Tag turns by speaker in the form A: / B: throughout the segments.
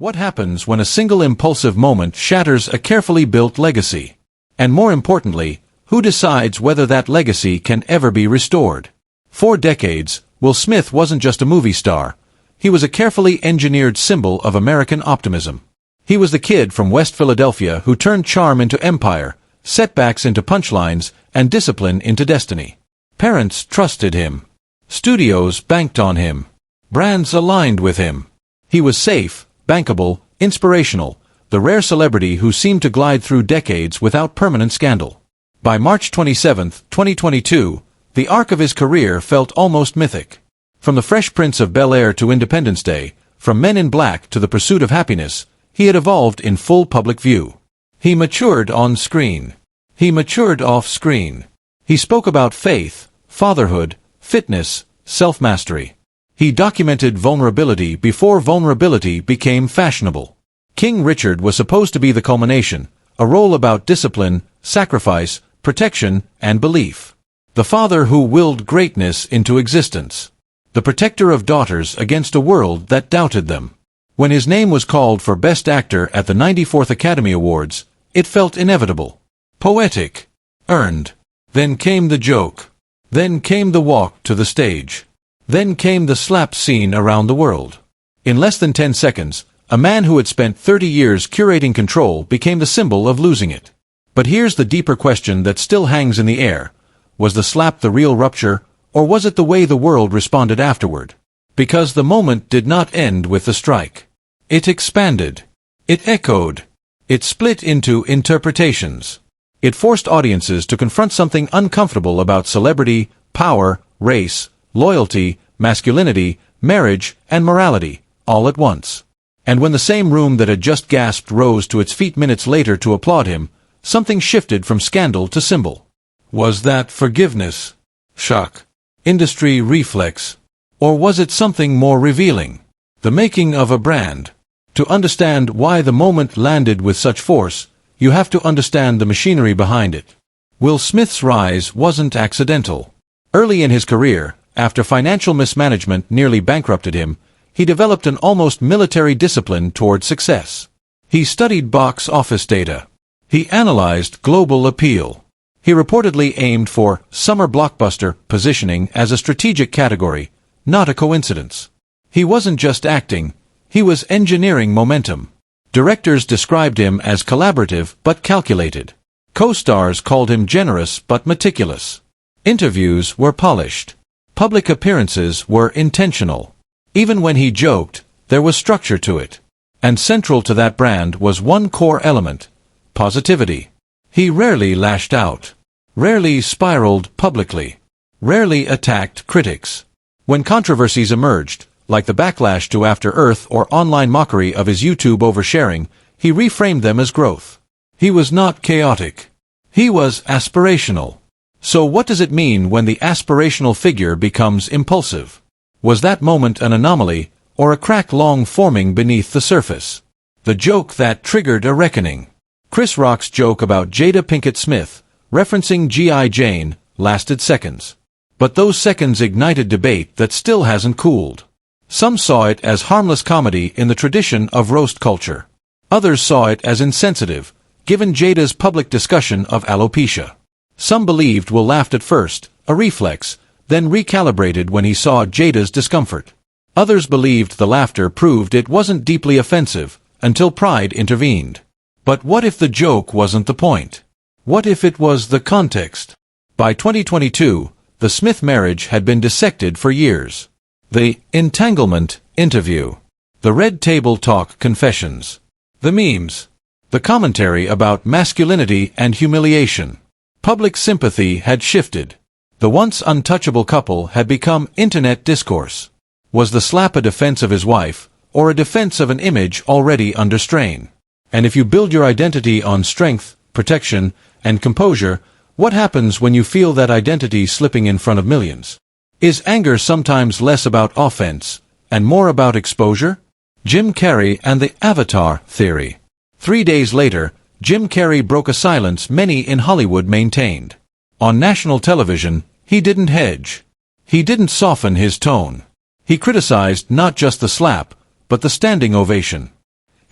A: What happens when a single impulsive moment shatters a carefully built legacy? And more importantly, who decides whether that legacy can ever be restored? For decades, Will Smith wasn't just a movie star. He was a carefully engineered symbol of American optimism. He was the kid from West Philadelphia who turned charm into empire, setbacks into punchlines, and discipline into destiny. Parents trusted him. Studios banked on him. Brands aligned with him. He was safe, bankable, inspirational, the rare celebrity who seemed to glide through decades without permanent scandal. By March 27, 2022, the arc of his career felt almost mythic. From the Fresh Prince of Bel-Air to Independence Day, from Men in Black to the Pursuit of Happyness, he had evolved in full public view. He matured on screen. He matured off screen. He spoke about faith, fatherhood, fitness, self-mastery. He documented vulnerability before vulnerability became fashionable. King Richard was supposed to be the culmination, a role about discipline, sacrifice, protection, and belief. The father who willed greatness into existence. The protector of daughters against a world that doubted them. When his name was called for Best Actor at the 94th Academy Awards, it felt inevitable. Poetic. Earned. Then came the joke. Then came the walk to the stage. Then came the slap scene around the world. In less than 10 seconds, a man who had spent 30 years curating control became the symbol of losing it. But here's the deeper question that still hangs in the air. Was the slap the real rupture, or was it the way the world responded afterward? Because the moment did not end with the strike. It expanded. It echoed. It split into interpretations. It forced audiences to confront something uncomfortable about celebrity, power, race, loyalty, masculinity, marriage, and morality, all at once. And when the same room that had just gasped rose to its feet minutes later to applaud him, something shifted from scandal to symbol. Was that forgiveness? Shock? Industry reflex? Or was it something more revealing? The making of a brand. To understand why the moment landed with such force, you have to understand the machinery behind it. Will Smith's rise wasn't accidental. Early in his career, after financial mismanagement nearly bankrupted him, he developed an almost military discipline toward success. He studied box office data. He analyzed global appeal. He reportedly aimed for summer blockbuster positioning as a strategic category, not a coincidence. He wasn't just acting, he was engineering momentum. Directors described him as collaborative but calculated. Co-stars called him generous but meticulous. Interviews were polished. Public appearances were intentional. Even when he joked, there was structure to it. And central to that brand was one core element: positivity. He rarely lashed out. Rarely spiraled publicly. Rarely attacked critics. When controversies emerged, like the backlash to After Earth or online mockery of his YouTube oversharing, he reframed them as growth. He was not chaotic. He was aspirational. So what does it mean when the aspirational figure becomes impulsive? Was that moment an anomaly, or a crack long forming beneath the surface? The joke that triggered a reckoning. Chris Rock's joke about Jada Pinkett Smith, referencing G.I. Jane, lasted seconds. But those seconds ignited debate that still hasn't cooled. Some saw it as harmless comedy in the tradition of roast culture. Others saw it as insensitive, given Jada's public discussion of alopecia. Some believed Will laughed at first, a reflex, then recalibrated when he saw Jada's discomfort. Others believed the laughter proved it wasn't deeply offensive, until pride intervened. But what if the joke wasn't the point? What if it was the context? By 2022, the Smith marriage had been dissected for years. The entanglement interview. The red table talk confessions. The memes. The commentary about masculinity and humiliation. Public sympathy had shifted. The once untouchable couple had become internet discourse. Was the slap a defense of his wife, or a defense of an image already under strain? And if you build your identity on strength, protection, and composure, what happens when you feel that identity slipping in front of millions? Is anger sometimes less about offense, and more about exposure? Jim Carrey and the Avatar theory. 3 days later, Jim Carrey broke a silence many in Hollywood maintained. On national television, he didn't hedge. He didn't soften his tone. He criticized not just the slap, but the standing ovation.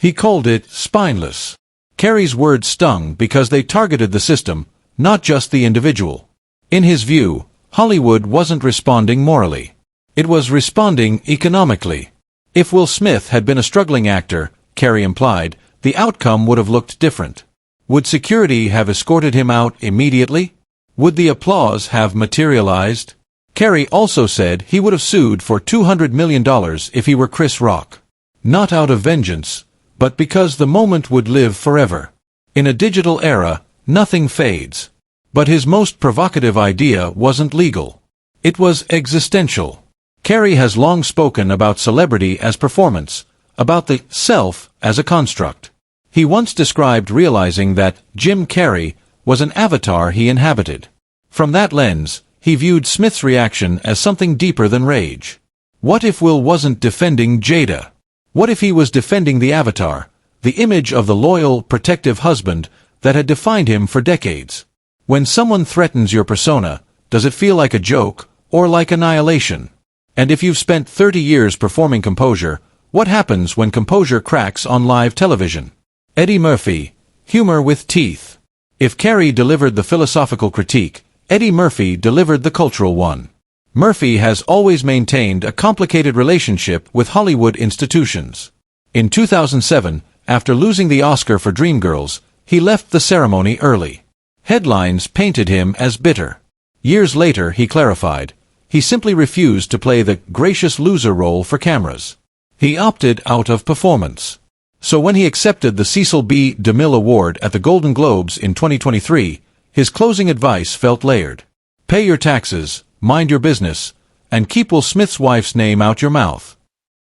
A: He called it spineless. Carrey's words stung because they targeted the system, not just the individual. In his view, Hollywood wasn't responding morally. It was responding economically. If Will Smith had been a struggling actor, Carrey implied, the outcome would have looked different. Would security have escorted him out immediately? Would the applause have materialized? Carrey also said he would have sued for $200 million if he were Chris Rock. Not out of vengeance, but because the moment would live forever. In a digital era, nothing fades. But his most provocative idea wasn't legal. It was existential. Carrey has long spoken about celebrity as performance, about the self as a construct. He once described realizing that Jim Carrey was an avatar he inhabited. From that lens, he viewed Smith's reaction as something deeper than rage. What if Will wasn't defending Jada? What if he was defending the avatar, the image of the loyal, protective husband that had defined him for decades? When someone threatens your persona, does it feel like a joke, or like annihilation? And if you've spent 30 years performing composure, what happens when composure cracks on live television? Eddie Murphy, humor with teeth. If Carrey delivered the philosophical critique, Eddie Murphy delivered the cultural one. Murphy has always maintained a complicated relationship with Hollywood institutions. In 2007, after losing the Oscar for Dreamgirls, he left the ceremony early. Headlines painted him as bitter. Years later, he clarified, he simply refused to play the gracious loser role for cameras. He opted out of performance. So when he accepted the Cecil B. DeMille Award at the Golden Globes in 2023, his closing advice felt layered. Pay your taxes, mind your business, and keep Will Smith's wife's name out your mouth.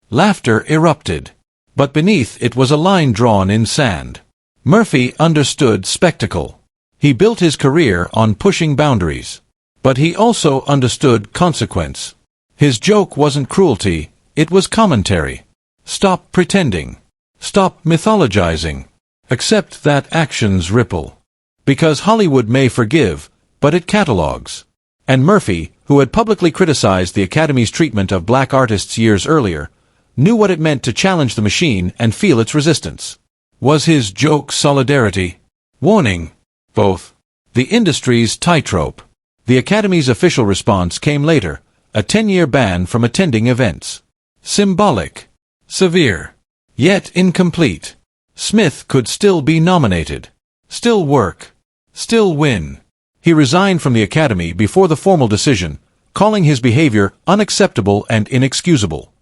A: Laughter erupted. But beneath it was a line drawn in sand. Murphy understood spectacle. He built his career on pushing boundaries. But he also understood consequence. His joke wasn't cruelty, it was commentary. Stop pretending. Stop mythologizing. Accept that actions ripple. Because Hollywood may forgive, but it catalogs. And Murphy, who had publicly criticized the Academy's treatment of black artists years earlier, knew what it meant to challenge the machine and feel its resistance. Was his joke solidarity? Warning. Both. The industry's tightrope. The Academy's official response came later, a 10-year ban from attending events. Symbolic. Severe. Yet incomplete. Smith could still be nominated. Still work. Still win. He resigned from the Academy before the formal decision, calling his behavior unacceptable and inexcusable.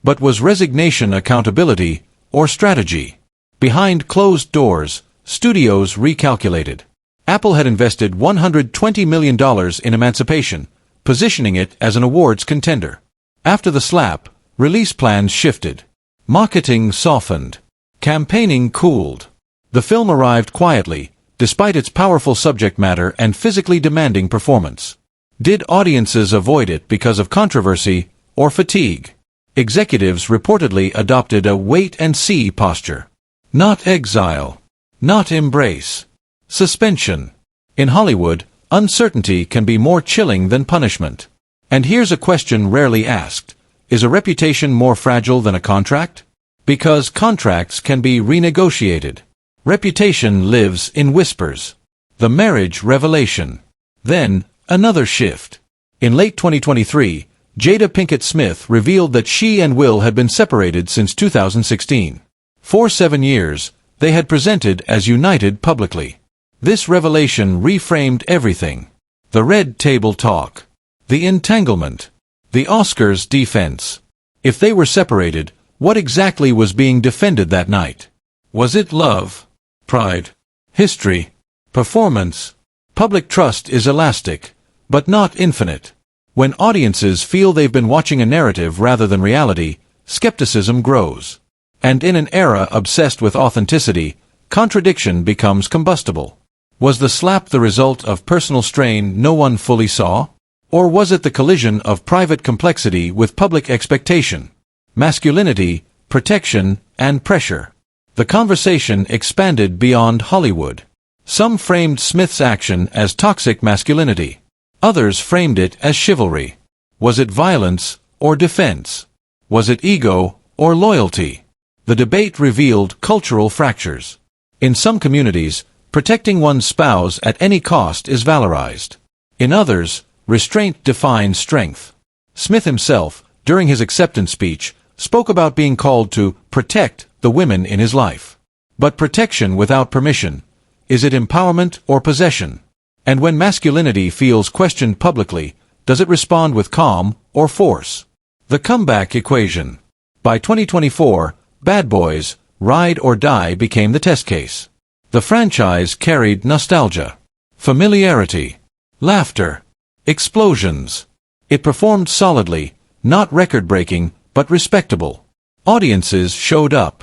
A: But was resignation accountability, or strategy? Behind closed doors, studios recalculated. Apple had invested $120 million in Emancipation, positioning it as an awards contender. After the slap, release plans shifted. Marketing softened. Campaigning cooled. The film arrived quietly, despite its powerful subject matter and physically demanding performance. Did audiences avoid it because of controversy or fatigue? Executives reportedly adopted a wait-and-see posture. Not exile. Not embrace. Suspension. In Hollywood, uncertainty can be more chilling than punishment. And here's a question rarely asked. Is a reputation more fragile than a contract? Because contracts can be renegotiated. Reputation lives in whispers. The marriage revelation. Then, another shift. In late 2023, Jada Pinkett Smith revealed that she and Will had been separated since 2016. For 7 years, they had presented as united publicly. This revelation reframed everything. The red table talk. The entanglement. The Oscars defense. If they were separated, what exactly was being defended that night? Was it love? Pride? History? Performance? Public trust is elastic, but not infinite. When audiences feel they've been watching a narrative rather than reality, skepticism grows. And in an era obsessed with authenticity, contradiction becomes combustible. Was the slap the result of personal strain no one fully saw? Or was it the collision of private complexity with public expectation? Masculinity, protection, and pressure. The conversation expanded beyond Hollywood. Some framed Smith's action as toxic masculinity. Others framed it as chivalry. Was it violence or defense? Was it ego or loyalty? The debate revealed cultural fractures. In some communities, protecting one's spouse at any cost is valorized. In others, restraint defines strength. Smith himself, during his acceptance speech, spoke about being called to protect the women in his life. But protection without permission, is it empowerment or possession? And when masculinity feels questioned publicly, does it respond with calm or force? The comeback equation. By 2024, Bad Boys, Ride or Die became the test case. The franchise carried nostalgia, familiarity, laughter, explosions. It performed solidly, not record-breaking, but respectable. Audiences showed up.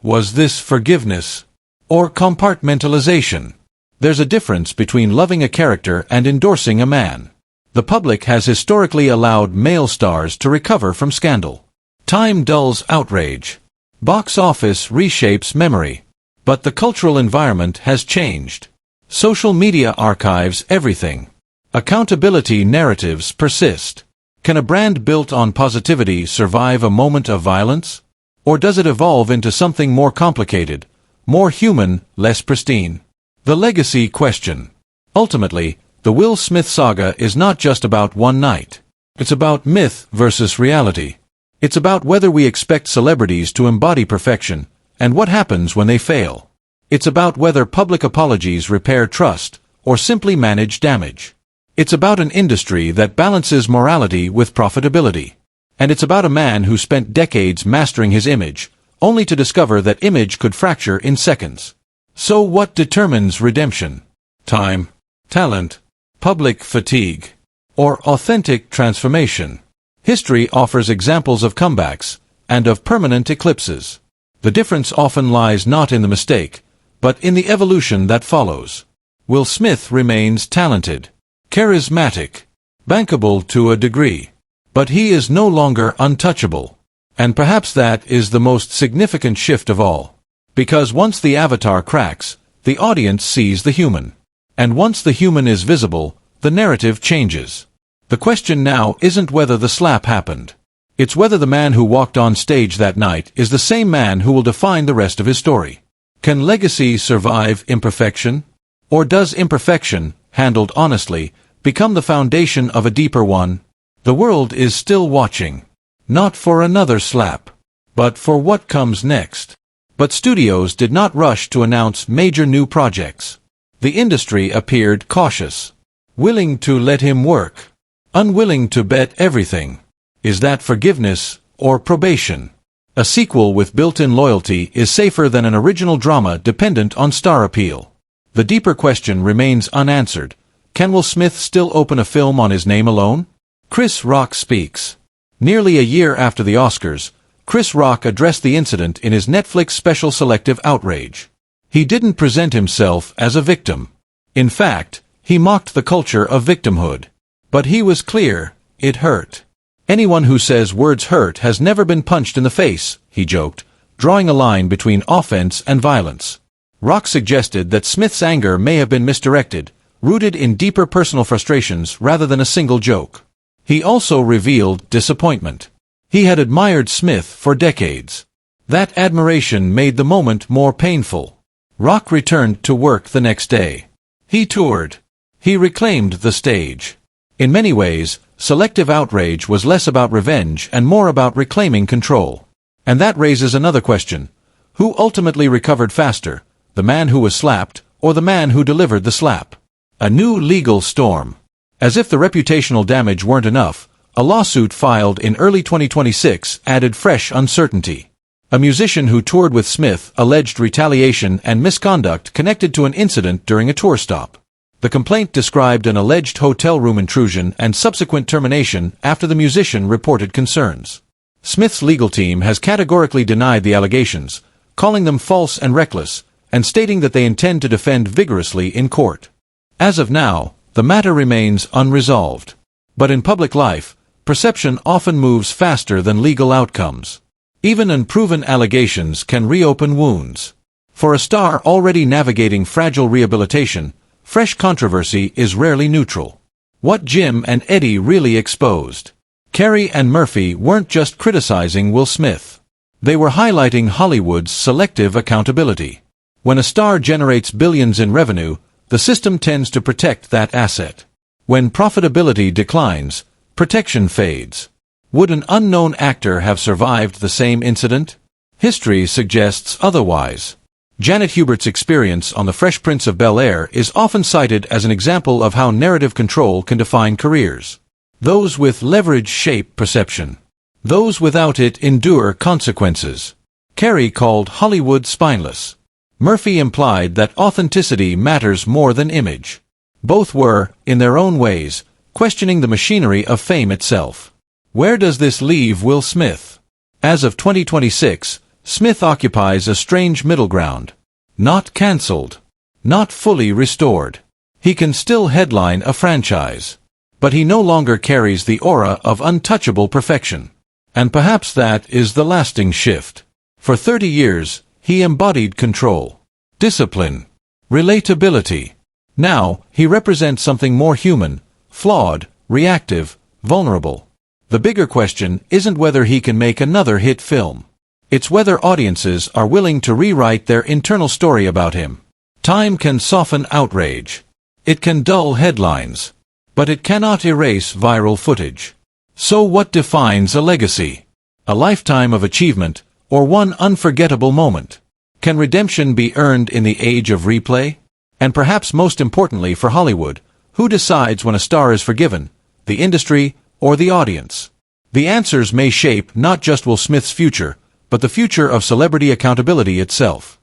A: Was this forgiveness or compartmentalization? There's a difference between loving a character and endorsing a man. The public has historically allowed male stars to recover from scandal. Time dulls outrage. Box office reshapes memory. But the cultural environment has changed. Social media archives everything. Accountability narratives persist. Can a brand built on positivity survive a moment of violence? Or does it evolve into something more complicated, more human, less pristine? The legacy question. Ultimately, the Will Smith saga is not just about one night. It's about myth versus reality. It's about whether we expect celebrities to embody perfection, and what happens when they fail. It's about whether public apologies repair trust, or simply manage damage. It's about an industry that balances morality with profitability. And it's about a man who spent decades mastering his image, only to discover that image could fracture in seconds. So what determines redemption? Time, talent, public fatigue, or authentic transformation? History offers examples of comebacks, and of permanent eclipses. The difference often lies not in the mistake, but in the evolution that follows. Will Smith remains talented, charismatic, bankable to a degree. But he is no longer untouchable. And perhaps that is the most significant shift of all. Because once the avatar cracks, the audience sees the human. And once the human is visible, the narrative changes. The question now isn't whether the slap happened. It's whether the man who walked on stage that night is the same man who will define the rest of his story. Can legacy survive imperfection? Or does imperfection, handled honestly, become the foundation of a deeper one? The world is still watching. Not for another slap, but for what comes next. But studios did not rush to announce major new projects. The industry appeared cautious, willing to let him work, unwilling to bet everything. Is that forgiveness or probation? A sequel with built-in loyalty is safer than an original drama dependent on star appeal. The deeper question remains unanswered. Can Will Smith still open a film on his name alone? Chris Rock speaks. Nearly a year after the Oscars, Chris Rock addressed the incident in his Netflix special Selective Outrage. He didn't present himself as a victim. In fact, he mocked the culture of victimhood. But he was clear, it hurt. Anyone who says words hurt has never been punched in the face, he joked, drawing a line between offense and violence. Rock suggested that Smith's anger may have been misdirected, rooted in deeper personal frustrations rather than a single joke. He also revealed disappointment. He had admired Smith for decades. That admiration made the moment more painful. Rock returned to work the next day. He toured. He reclaimed the stage. In many ways, Selective Outrage was less about revenge and more about reclaiming control. And that raises another question. Who ultimately recovered faster, the man who was slapped, or the man who delivered the slap? A new legal storm. As if the reputational damage weren't enough, a lawsuit filed in early 2026 added fresh uncertainty. A musician who toured with Smith alleged retaliation and misconduct connected to an incident during a tour stop. The complaint described an alleged hotel room intrusion and subsequent termination after the musician reported concerns. Smith's legal team has categorically denied the allegations, calling them false and reckless, and stating that they intend to defend vigorously in court. As of now, the matter remains unresolved. But in public life, perception often moves faster than legal outcomes. Even unproven allegations can reopen wounds. For a star already navigating fragile rehabilitation, fresh controversy is rarely neutral. What Jim and Eddie really exposed. Carrey and Murphy weren't just criticizing Will Smith. They were highlighting Hollywood's selective accountability. When a star generates billions in revenue, the system tends to protect that asset. When profitability declines, protection fades. Would an unknown actor have survived the same incident? History suggests otherwise. Janet Hubert's experience on the Fresh Prince of Bel-Air is often cited as an example of how narrative control can define careers. Those with leverage shape perception. Those without it endure consequences. Carrey called Hollywood spineless. Murphy implied that authenticity matters more than image. Both were, in their own ways, questioning the machinery of fame itself. Where does this leave Will Smith? As of 2026, Smith occupies a strange middle ground. Not cancelled. Not fully restored. He can still headline a franchise. But he no longer carries the aura of untouchable perfection. And perhaps that is the lasting shift. For 30 years, he embodied control, discipline, relatability. Now, he represents something more human, flawed, reactive, vulnerable. The bigger question isn't whether he can make another hit film. It's whether audiences are willing to rewrite their internal story about him. Time can soften outrage. It can dull headlines. But it cannot erase viral footage. So what defines a legacy? A lifetime of achievement, or one unforgettable moment? Can redemption be earned in the age of replay? And perhaps most importantly for Hollywood, who decides when a star is forgiven, the industry or the audience? The answers may shape not just Will Smith's future, but the future of celebrity accountability itself.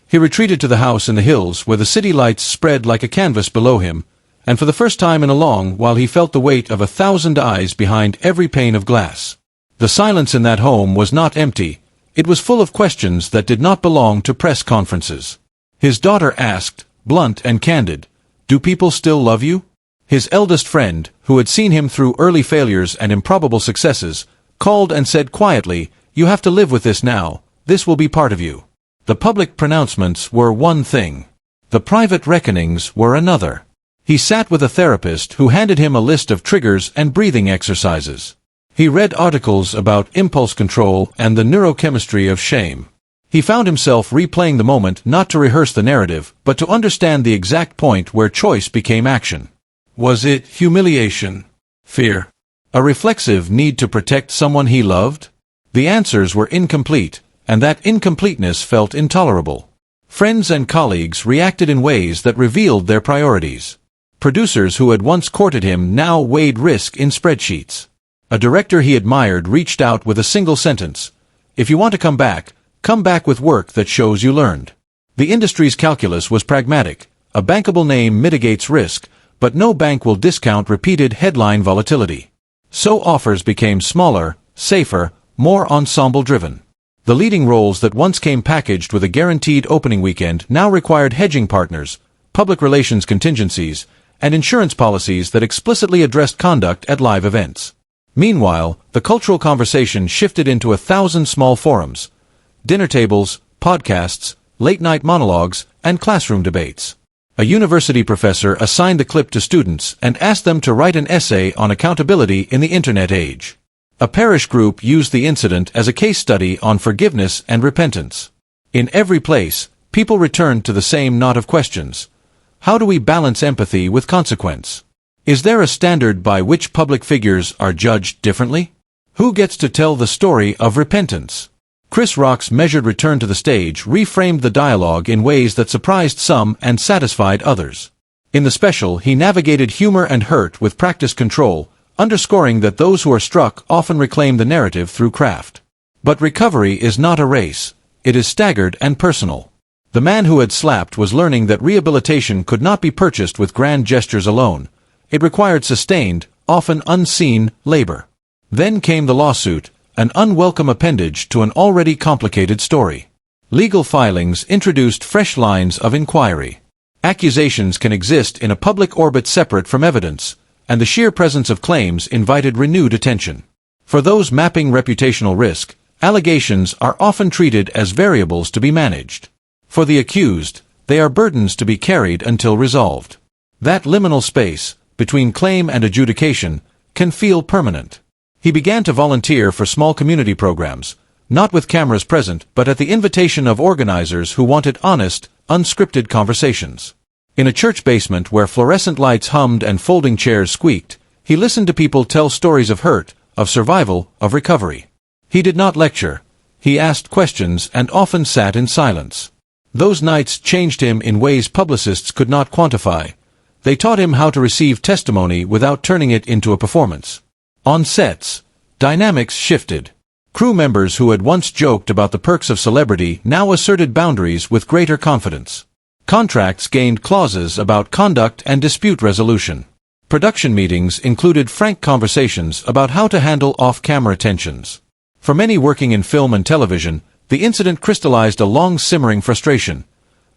A: He retreated to the house in the hills where the city lights spread like a canvas below him, and for the first time in a long while he felt the weight of 1,000 eyes behind every pane of glass. The silence in that home was not empty, it was full of questions that did not belong to press conferences. His daughter asked, blunt and candid, "Do people still love you?" His eldest friend, who had seen him through early failures and improbable successes, called and said quietly, "You have to live with this now, this will be part of you." The public pronouncements were one thing. The private reckonings were another. He sat with a therapist who handed him a list of triggers and breathing exercises. He read articles about impulse control and the neurochemistry of shame. He found himself replaying the moment not to rehearse the narrative, but to understand the exact point where choice became action. Was it humiliation? Fear? A reflexive need to protect someone he loved? The answers were incomplete, and that incompleteness felt intolerable. Friends and colleagues reacted in ways that revealed their priorities. Producers who had once courted him now weighed risk in spreadsheets. A director he admired reached out with a single sentence, "If you want to come back with work that shows you learned." The industry's calculus was pragmatic. A bankable name mitigates risk, but no bank will discount repeated headline volatility. So offers became smaller, safer, more ensemble-driven. The leading roles that once came packaged with a guaranteed opening weekend now required hedging partners, public relations contingencies, and insurance policies that explicitly addressed conduct at live events. Meanwhile, the cultural conversation shifted into 1,000 small forums, dinner tables, podcasts, late-night monologues, and classroom debates. A university professor assigned the clip to students and asked them to write an essay on accountability in the Internet age. A parish group used the incident as a case study on forgiveness and repentance. In every place, people returned to the same knot of questions. How do we balance empathy with consequence? Is there a standard by which public figures are judged differently? Who gets to tell the story of repentance? Chris Rock's measured return to the stage reframed the dialogue in ways that surprised some and satisfied others. In the special, he navigated humor and hurt with practiced control, underscoring that those who are struck often reclaim the narrative through craft. But recovery is not a race. It is staggered and personal. The man who had slapped was learning that rehabilitation could not be purchased with grand gestures alone. It required sustained, often unseen, labor. Then came the lawsuit, an unwelcome appendage to an already complicated story. Legal filings introduced fresh lines of inquiry. Accusations can exist in a public orbit separate from evidence, and the sheer presence of claims invited renewed attention. For those mapping reputational risk, allegations are often treated as variables to be managed. For the accused, they are burdens to be carried until resolved. That liminal space, between claim and adjudication, can feel permanent. He began to volunteer for small community programs, Not with cameras present, but at the invitation of organizers who wanted honest, unscripted conversations. In a church basement where fluorescent lights hummed and folding chairs squeaked, he listened to people tell stories of hurt, of survival, of recovery. He did not lecture. He asked questions and often sat in silence. Those nights changed him in ways publicists could not quantify. They taught him how to receive testimony without turning it into a performance. On sets, dynamics shifted. Crew members who had once joked about the perks of celebrity now asserted boundaries with greater confidence. Contracts gained clauses about conduct and dispute resolution. Production meetings included frank conversations about how to handle off-camera tensions. For many working in film and television, the incident crystallized a long-simmering frustration.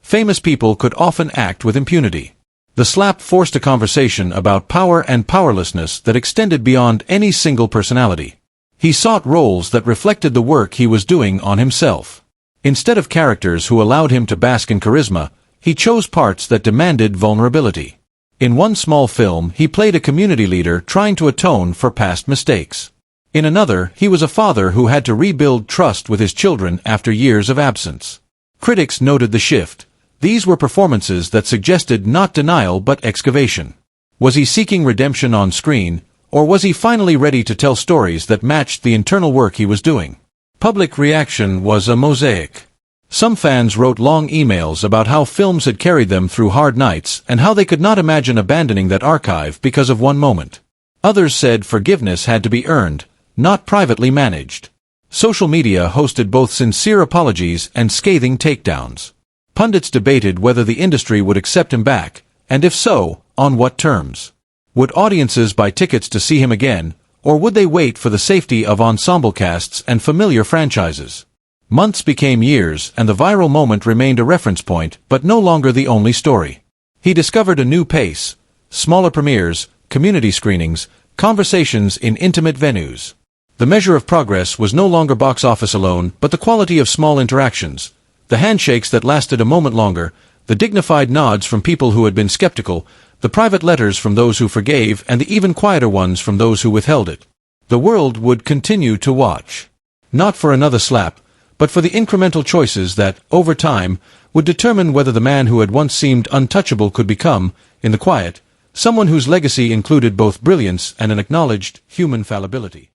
A: Famous people could often act with impunity. The slap forced a conversation about power and powerlessness that extended beyond any single personality. He sought roles that reflected the work he was doing on himself. Instead of characters who allowed him to bask in charisma, he chose parts that demanded vulnerability. In one small film, he played a community leader trying to atone for past mistakes. In another, he was a father who had to rebuild trust with his children after years of absence. Critics noted the shift. These were performances that suggested not denial but excavation. Was he seeking redemption on screen, or was he finally ready to tell stories that matched the internal work he was doing? Public reaction was a mosaic. Some fans wrote long emails about how films had carried them through hard nights and how they could not imagine abandoning that archive because of one moment. Others said forgiveness had to be earned, not privately managed. Social media hosted both sincere apologies and scathing takedowns. Pundits debated whether the industry would accept him back, and if so, on what terms. Would audiences buy tickets to see him again, or would they wait for the safety of ensemble casts and familiar franchises? Months became years, and the viral moment remained a reference point, but no longer the only story. He discovered a new pace: smaller premieres, community screenings, conversations in intimate venues. The measure of progress was no longer box office alone, but the quality of small interactions, the handshakes that lasted a moment longer, the dignified nods from people who had been skeptical, the private letters from those who forgave, and the even quieter ones from those who withheld it. The world would continue to watch. Not for another slap, but for the incremental choices that, over time, would determine whether the man who had once seemed untouchable could become, in the quiet, someone whose legacy included both brilliance and an acknowledged human fallibility.